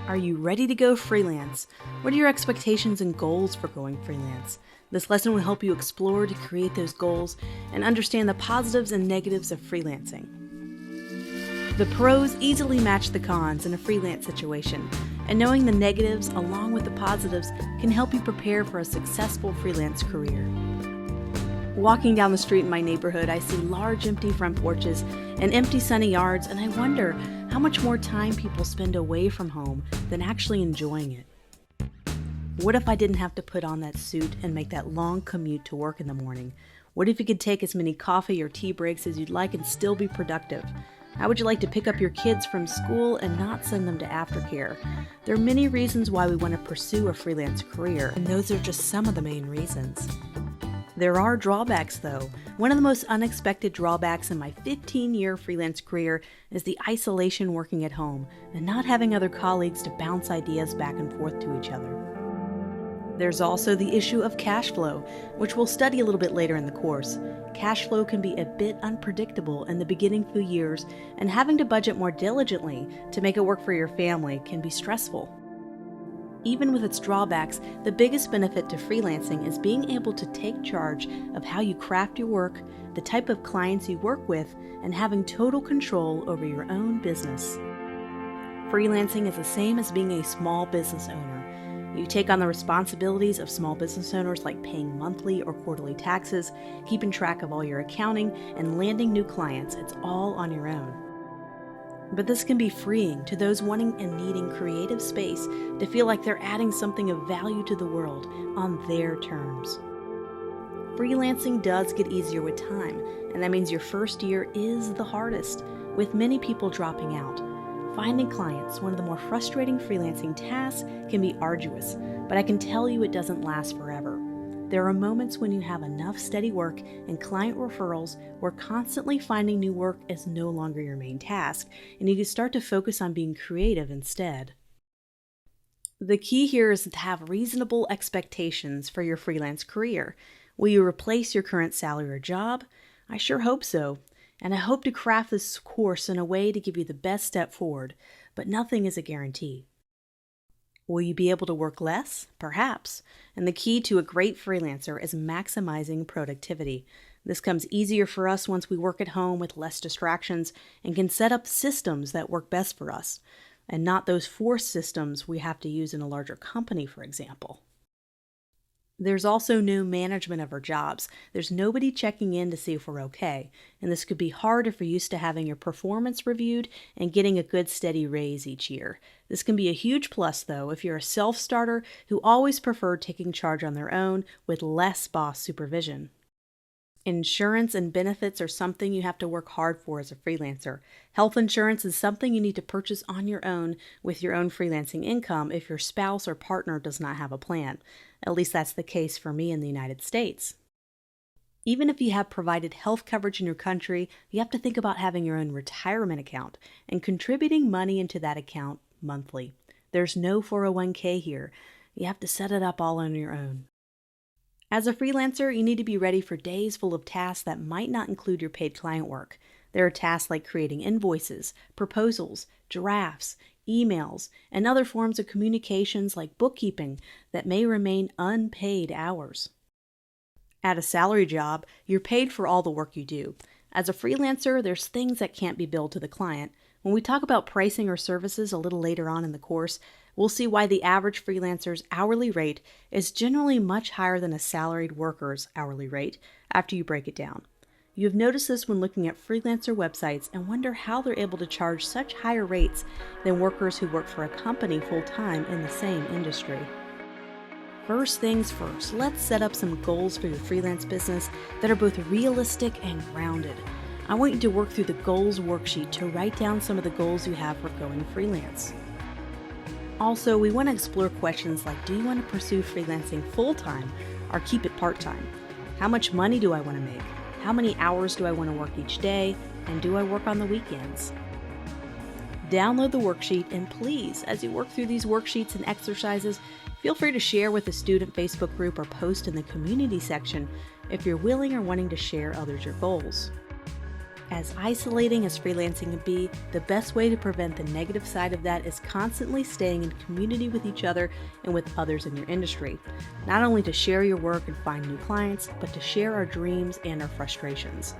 Are you ready to go freelance? What are your expectations and goals for going freelance? This lesson will help you explore to create those goals and understand the positives and negatives of freelancing. The pros easily match the cons in a freelance situation, and knowing the negatives along with the positives can help you prepare for a successful freelance career. Walking down the street in my neighborhood, I see large empty front porches and empty sunny yards, and I wonder how much more time people spend away from home than actually enjoying it. What if I didn't have to put on that suit and make that long commute to work in the morning? What if you could take as many coffee or tea breaks as you'd like and still be productive? How would you like to pick up your kids from school and not send them to aftercare? There are many reasons why we want to pursue a freelance career, and those are just some of the main reasons. There are drawbacks, though. One of the most unexpected drawbacks in my 15-year freelance career is the isolation working at home and not having other colleagues to bounce ideas back and forth to each other. There's also the issue of cash flow, which we'll study a little bit later in the course. Cash flow can be a bit unpredictable in the beginning few years, and having to budget more diligently to make it work for your family can be stressful. Even with its drawbacks, the biggest benefit to freelancing is being able to take charge of how you craft your work, the type of clients you work with, and having total control over your own business. Freelancing is the same as being a small business owner. You take on the responsibilities of small business owners like paying monthly or quarterly taxes, keeping track of all your accounting, and landing new clients. It's all on your own. But this can be freeing to those wanting and needing creative space to feel like they're adding something of value to the world on their terms. Freelancing does get easier with time, and that means your first year is the hardest, with many people dropping out. Finding clients, one of the more frustrating freelancing tasks, can be arduous, but I can tell you it doesn't last forever. There are moments when you have enough steady work and client referrals where constantly finding new work is no longer your main task, and you can start to focus on being creative instead. The key here is to have reasonable expectations for your freelance career. Will you replace your current salary or job? I sure hope so, and I hope to craft this course in a way to give you the best step forward, but nothing is a guarantee. Will you be able to work less? Perhaps. And the key to a great freelancer is maximizing productivity. This comes easier for us once we work at home with less distractions and can set up systems that work best for us, and not those forced systems we have to use in a larger company, for example. There's also no management of our jobs. There's nobody checking in to see if we're okay, and this could be hard if you're used to having your performance reviewed and getting a good steady raise each year. This can be a huge plus, though, if you're a self-starter who always preferred taking charge on their own with less boss supervision. Insurance and benefits are something you have to work hard for as a freelancer. Health insurance is something you need to purchase on your own with your own freelancing income if your spouse or partner does not have a plan. At least that's the case for me in the United States. Even if you have provided health coverage in your country, you have to think about having your own retirement account and contributing money into that account monthly. There's no 401k here. You have to set it up all on your own. As a freelancer, you need to be ready for days full of tasks that might not include your paid client work. There are tasks like creating invoices, proposals, drafts, emails, and other forms of communications like bookkeeping that may remain unpaid hours. At a salary job, you're paid for all the work you do. As a freelancer, there's things that can't be billed to the client. When we talk about pricing our services a little later on in the course, we'll see why the average freelancer's hourly rate is generally much higher than a salaried worker's hourly rate after you break it down. You have noticed this when looking at freelancer websites and wonder how they're able to charge such higher rates than workers who work for a company full-time in the same industry. First things first, let's set up some goals for your freelance business that are both realistic and grounded. I want you to work through the goals worksheet to write down some of the goals you have for going freelance. Also, we want to explore questions like, do you want to pursue freelancing full-time or keep it part-time? How much money do I want to make? How many hours do I want to work each day? And do I work on the weekends? Download the worksheet, and please, as you work through these worksheets and exercises, feel free to share with the student Facebook group or post in the community section if you're willing or wanting to share others your goals. As isolating as freelancing can be, the best way to prevent the negative side of that is constantly staying in community with each other and with others in your industry. Not only to share your work and find new clients, but to share our dreams and our frustrations.